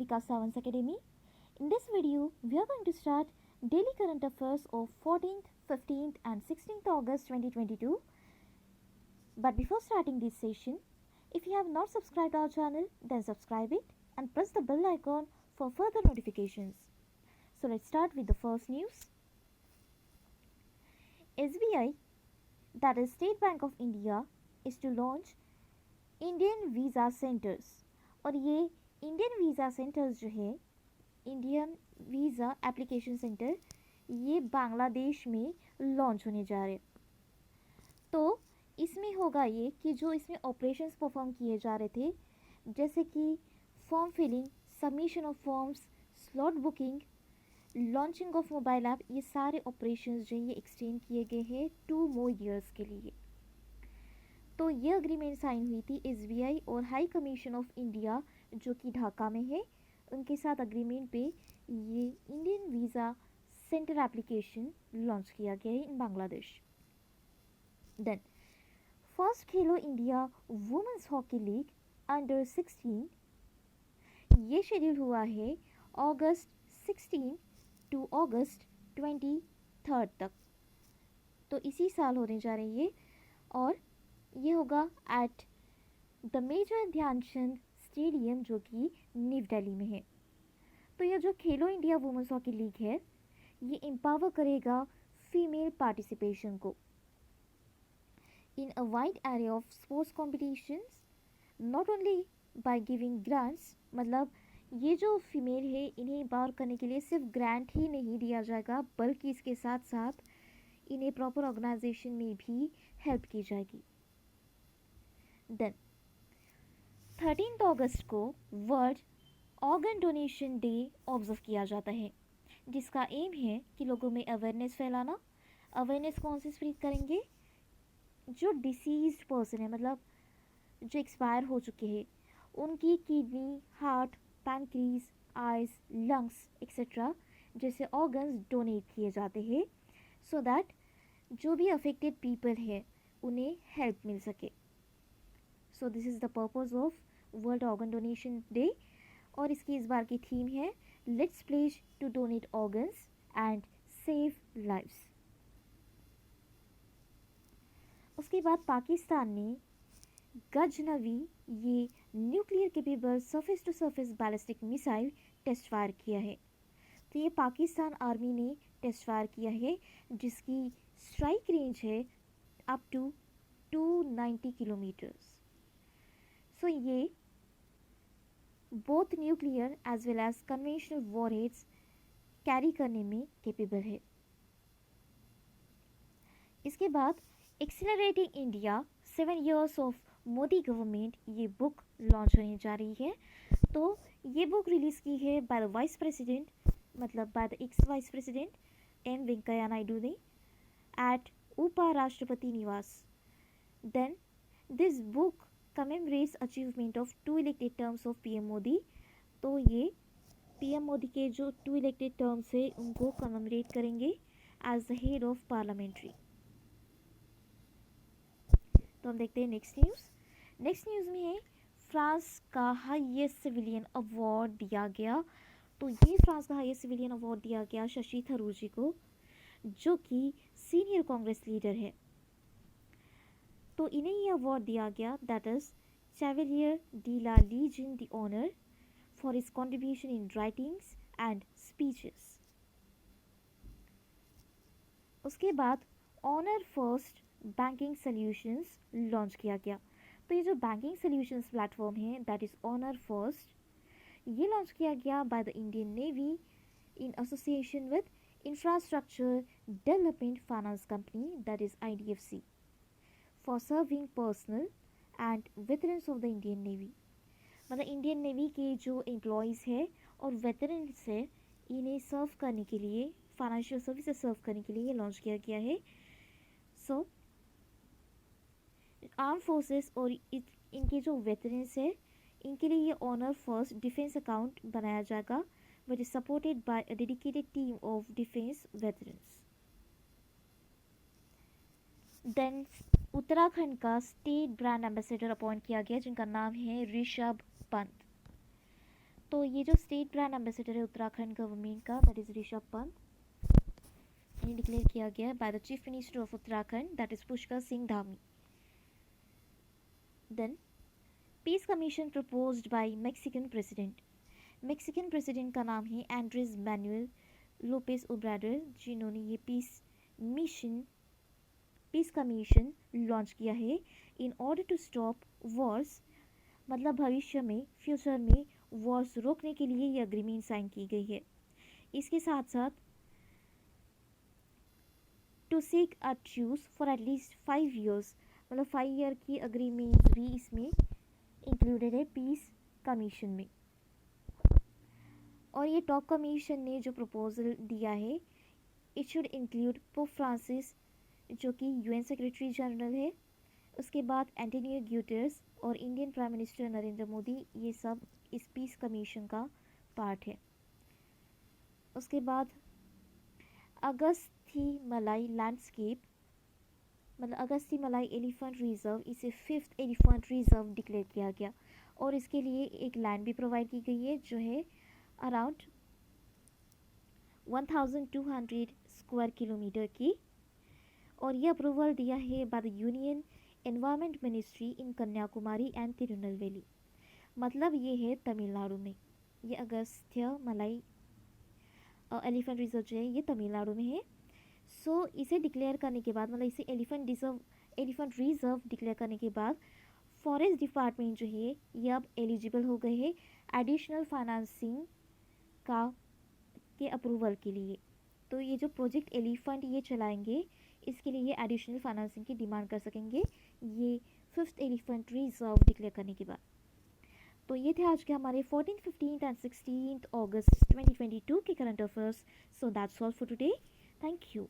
Vikas Sawant's Academy. In this video, we are going to start daily current affairs of 14th, 15th and 16th August 2022. But before starting this session, if you have not subscribed our channel, then subscribe it and press the bell icon for further notifications. So let's start with the first news. SBI, that is State Bank of India, is to launch Indian visa centres. और ये Indian visa centres जो है, Indian visa application centre, ये बांग्लादेश में launch होने जा रहे. तो इसमें होगा ये कि जो इसमें ऑपरेशंस परफॉर्म किए जा रहे थे, जैसे कि form filling, submission of forms, slot booking, launching of mobile app, ये सारे ऑपरेशंस जो ये एक्सटेंड किए गए हैं 2 more years के लिए. तो ये अग्रीमेंट साइन हुई थी एसबीआई और हाई कमीशन ऑफ इंडिया जो कि ढाका में है, उनके साथ अग्रीमेंट पे ये Indian visa centre application launch किया गया है इन बांग्लादेश. देन फर्स्ट खेलो India women's hockey league under 16, ये शेड्यूल हुआ है अगस्त 16 टू अगस्त 23 तक. तो इसी साल होने जा रही है और ये होगा at the major Dhyanchand stadium जो कि न्यू दिल्ली में है. तो ये जो खेलो इंडिया वुमेंस हॉकी लीग है, ये एम्पावर करेगा फीमेल पार्टिसिपेशन को in a wide array of sports competitions, not only by giving grants. मतलब ये जो फीमेल है, इन्हें एम्पावर करने के लिए सिर्फ ग्रांट ही नहीं दिया जाएगा, बल्कि इसके साथ साथ इन्हें प्रॉपर ऑर्गेनाइजेशन में भी हेल्प की जाएगी. देन 13 अगस्त को world organ donation day observe किया जाता है, जिसका एम है कि लोगों में अवेयरनेस फैलाना. अवेयरनेस कौन से स्प्रेड करेंगे? जो डिसीज्ड पर्सन है, मतलब जो एक्सपायर हो चुके हैं, उनकी kidney, heart, pancreas, eyes, lungs etcetera जैसे ऑर्गन्स डोनेट किए जाते हैं, सो दैट जो भी अफेक्टेड पीपल है उन्हें हेल्प मिल सके. So this is the purpose of world organ donation day. और इसकी इस बार की थीम है let's pledge to donate organs and save lives. उसके बाद पाकिस्तान ने गजनवी, ये nuclear capable surface to surface ballistic missile test fire किया है. तो ये पाकिस्तान आर्मी ने टेस्ट फायर किया है, जिसकी स्ट्राइक रेंज है अप टू 290 किलोमीटर्स. सो ये both nuclear as well as conventional warheads carry करने में केपेबल है. इसके बाद accelerating India 7 years of Modi government, ये बुक लॉन्च होने जा रही है. तो ये बुक रिलीज़ की है बाय द वाइस प्रेसिडेंट, मतलब by the ex vice president M Venkaiah Naidu ने at Upa Rashtrapati Niwas. Then this book commemorates achievement of 2 elected terms of PM Modi. तो ये PM मोदी के जो 2 elected terms है उनको कमेमोरेट करेंगे as the head of parliamentary. तो हम देखते हैं नेक्स्ट न्यूज़. नेक्स्ट न्यूज़ में है फ्रांस का हाईएस्ट सिविलियन अवार्ड दिया गया. तो ये फ्रांस का हाईएस्ट सिविलियन अवार्ड दिया गया शशि थरूर जी को, जो कि सीनियर कांग्रेस लीडर है. तो इन्हें ये अवार्ड दिया गया, that is chevalier de la legion the honour for his contribution in writings and speeches. उसके बाद Honour First banking solutions launch किया गया. तो ये जो बैंकिंग सॉल्यूशंस प्लेटफॉर्म है, दैट इज ऑनर फर्स्ट, ये लॉन्च किया गया by the Indian Navy in association with infrastructure development finance company, that is IDFC, for serving personnel and veterans of the Indian Navy. मतलब Indian Navy के जो employees है और veterans है, इन्हें सर्व करने के लिए, फाइनेंशियल सर्विसेज सर्व करने के लिए ये लॉन्च किया गया है. सो आर्म फोर्सेस और इनके जो वेटरन्स है, इनके लिए ये ऑनर फर्स्ट डिफेंस अकाउंट बनाया जाएगा, which is supported by a dedicated team of defence veterans. Then Uttarakhand का स्टेट ब्रांड एम्बेसडर अपॉइंट किया गया, जिनका नाम है ऋषभ पंत. तो ये जो स्टेट ब्रांड एम्बेसडर है उत्तराखंड गवर्नमेंट का, दैट इज़ ऋषभ पंत, इन्हें डिक्लेयर किया गया है by the chief minister of Uttarakhand, that is Pushkar Singh Dhami. Then peace commission proposed by Mexican president. Mexican president का नाम है एंड्रेस मैनुअल लोपेस ओब्राडर, जिन्होंने ये पीस कमीशन लॉन्च किया है in order to stop wars, मतलब भविष्य में फ्यूचर में वॉर्स रोकने के लिए ये अग्रीमेंट साइन की गई है। इसके साथ साथ to seek a truce for at least 5 years, मतलब 5 ईयर की अग्रीमेंट्स भी इसमें इंक्लूडेड है पीस कमीशन में। और ये टॉप कमीशन ने जो प्रपोजल दिया है, it should include pope Francis जो कि यूएन सेक्रेटरी जनरल है, उसके बाद एंटोनियो ग्यूटेरस और Indian prime minister Narendra Modi, ये सब इस पीस कमीशन का पार्ट है। उसके बाद अगस्थी मलाई लैंडस्केप, मतलब अगस्थी मलाई एलिफेंट रिजर्व, इसे 5th एलिफेंट रिजर्व डिक्लेयर किया गया और इसके लिए एक लैंड भी प्रोवाइड की गई है जो है अराउंड 1200 स्क्वायर किलोमीटर की। और ये अप्रूवल दिया है by the union environment ministry in Kanyakumari and Tirunelveli, मतलब ये है तमिलनाडु में। ये अगस्त्य मलाई एलिफेंट रिजर्व जो है ये तमिलनाडु में है। सो इसे डिक्लेयर करने के बाद, मतलब इसे एलिफेंट रिजर्व डिक्लेयर करने के बाद फॉरेस्ट डिपार्टमेंट जो है ये अब एलिजिबल हो गए हैं एडिशनल फाइनेंसिंग का के अप्रूवल के लिए। तो ये जो प्रोजेक्ट एलिफेंट ये चलाएंगे, इसके लिए ये एडिशनल फाइनेंसिंग की डिमांड कर सकेंगे ये 5th एलिफेंट रिजर्व डिक्लेयर करने के बाद। तो ये थे आज के हमारे 14th, 15th एंड 16th अगस्त 2022 के current affairs. So that's all for today. Thank you.